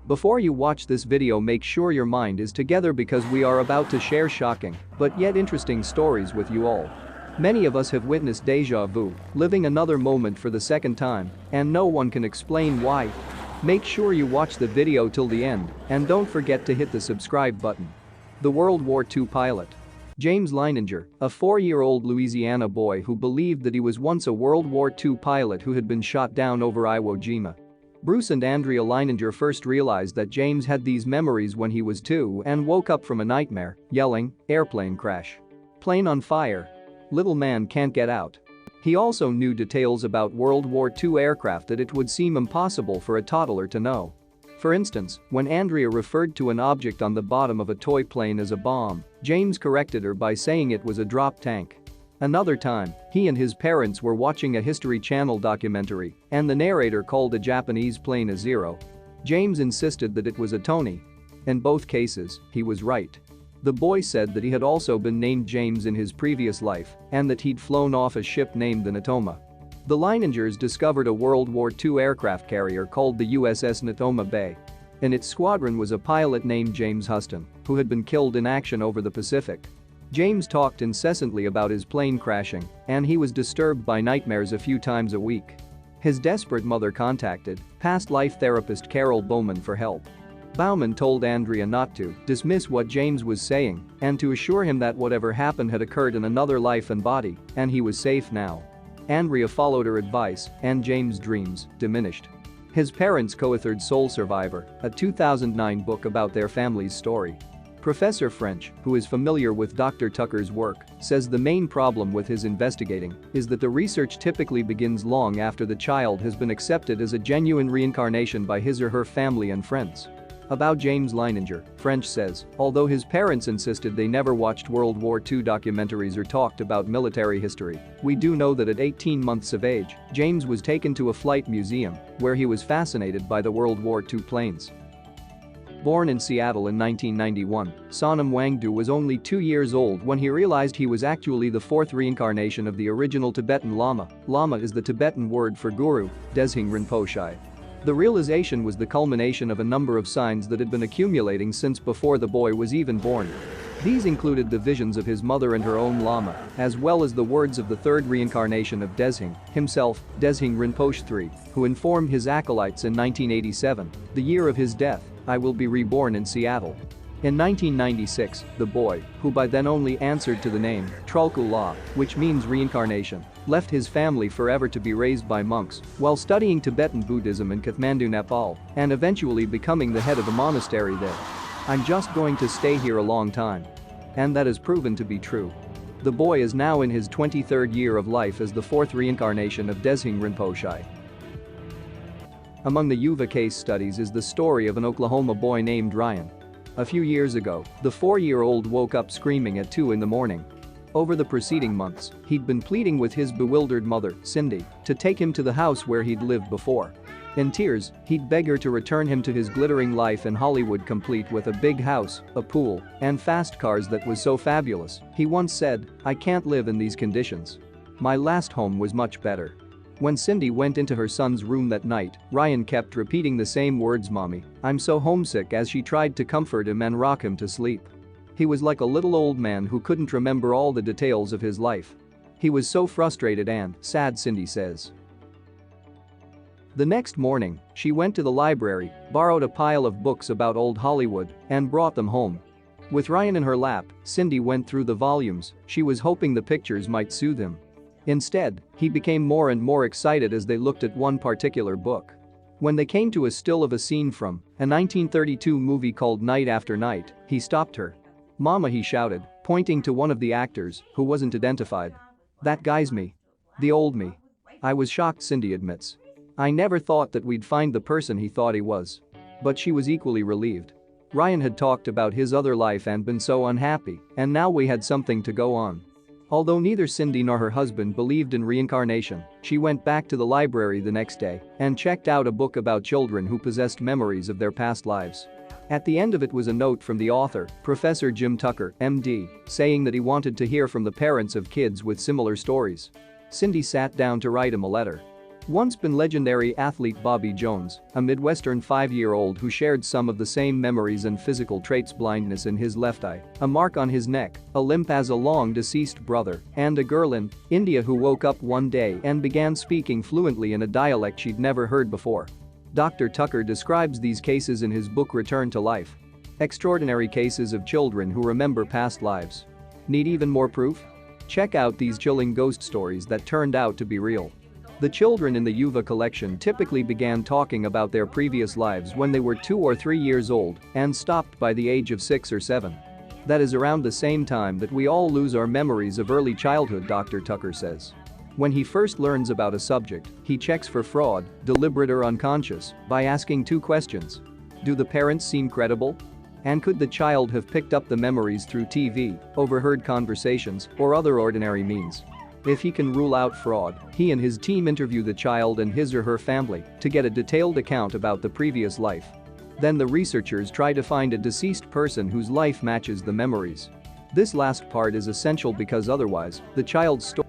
Before you watch this video, make sure your mind is together because we are about to share shocking but yet interesting stories with you all. Many of us have witnessed deja vu, living another moment for the second time, and no one can explain why. Make sure you watch the video till the end and don't forget to hit the subscribe button. The World War II pilot. James Leininger, a 4-year-old Louisiana boy who believed that he was once a World War II pilot who had been shot down over Iwo Jima. Bruce and Andrea Leininger first realized that James had these memories when he was 2 and woke up from a nightmare, yelling, "Airplane crash. Plane on fire. Little man can't get out." He also knew details about World War II aircraft that it would seem impossible for a toddler to know. For instance, when Andrea referred to an object on the bottom of a toy plane as a bomb, James corrected her by saying it was a drop tank. Another time, he and his parents were watching a History Channel documentary, and the narrator called a Japanese plane a Zero. James insisted that it was a Tony. In both cases, he was right. The boy said that he had also been named James in his previous life and that he'd flown off a ship named the Natoma. The Leiningers discovered a World War II aircraft carrier called the USS Natoma Bay. In its squadron was a pilot named James Huston, who had been killed in action over the Pacific. James talked incessantly about his plane crashing, and he was disturbed by nightmares a few times a week. His desperate mother contacted past life therapist Carol Bowman for help. Bowman told Andrea not to dismiss what James was saying and to assure him that whatever happened had occurred in another life and body, and he was safe now. Andrea followed her advice, and James' dreams diminished. His parents co-authored Soul Survivor, a 2009 book about their family's story. Professor French, who is familiar with Dr. Tucker's work, says the main problem with his investigating is that the research typically begins long after the child has been accepted as a genuine reincarnation by his or her family and friends. About James Leininger, French says, although his parents insisted they never watched World War II documentaries or talked about military history, we do know that at 18 months of age, James was taken to a flight museum where he was fascinated by the World War II planes. Born in Seattle in 1991, Sonam Wangdu was only 2 years old when he realized he was actually the 4th reincarnation of the original Tibetan Lama. Lama is the Tibetan word for guru, Deshing Rinpoche. The realization was the culmination of a number of signs that had been accumulating since before the boy was even born. These included the visions of his mother and her own Lama, as well as the words of the 3rd reincarnation of Deshing, himself, Deshing Rinpoche III, who informed his acolytes in 1987, the year of his death, "I will be reborn in Seattle." In 1996, the boy, who by then only answered to the name Trulku La, which means reincarnation, left his family forever to be raised by monks while studying Tibetan Buddhism in Kathmandu, Nepal, and eventually becoming the head of a monastery there. "I'm just going to stay here a long time." And that has proven to be true. The boy is now in his 23rd year of life as the 4th reincarnation of Deshing Rinpoche. Among the Yuva case studies is the story of an Oklahoma boy named Ryan. A few years ago, the 4-year-old woke up screaming at 2 in the morning. Over the preceding months, he'd been pleading with his bewildered mother, Cindy, to take him to the house where he'd lived before. In tears, he'd beg her to return him to his glittering life in Hollywood, complete with a big house, a pool, and fast cars that was so fabulous. He once said, "I can't live in these conditions. My last home was much better." When Cindy went into her son's room that night, Ryan kept repeating the same words, "Mommy, I'm so homesick," as she tried to comfort him and rock him to sleep. He was like a little old man who couldn't remember all the details of his life. He was so frustrated and sad, Cindy says. The next morning, she went to the library, borrowed a pile of books about old Hollywood, and brought them home. With Ryan in her lap, Cindy went through the volumes. She was hoping the pictures might soothe him. Instead, he became more and more excited as they looked at one particular book. When they came to a still of a scene from a 1932 movie called Night After Night, he stopped her. "Mama," he shouted, pointing to one of the actors, who wasn't identified. "That guy's me. The old me." "I was shocked," Cindy admits. "I never thought that we'd find the person he thought he was." But she was equally relieved. Ryan had talked about his other life and been so unhappy, and now we had something to go on. Although neither Cindy nor her husband believed in reincarnation, she went back to the library the next day and checked out a book about children who possessed memories of their past lives. At the end of it was a note from the author, Professor Jim Tucker, MD, saying that he wanted to hear from the parents of kids with similar stories. Cindy sat down to write him a letter. Once been legendary athlete Bobby Jones, a Midwestern 5-year-old who shared some of the same memories and physical traits: blindness in his left eye, a mark on his neck, a limp as a long-deceased brother, and a girl in India who woke up one day and began speaking fluently in a dialect she'd never heard before. Dr. Tucker describes these cases in his book Return to Life. Extraordinary cases of children who remember past lives. Need even more proof? Check out these chilling ghost stories that turned out to be real. The children in the Yuva collection typically began talking about their previous lives when they were 2 or 3 years old and stopped by the age of 6 or 7. That is around the same time that we all lose our memories of early childhood, Dr. Tucker says. When he first learns about a subject, he checks for fraud, deliberate or unconscious, by asking 2 questions. Do the parents seem credible? And could the child have picked up the memories through TV, overheard conversations, or other ordinary means? If he can rule out fraud, he and his team interview the child and his or her family to get a detailed account about the previous life. Then the researchers try to find a deceased person whose life matches the memories. This last part is essential because otherwise, the child's story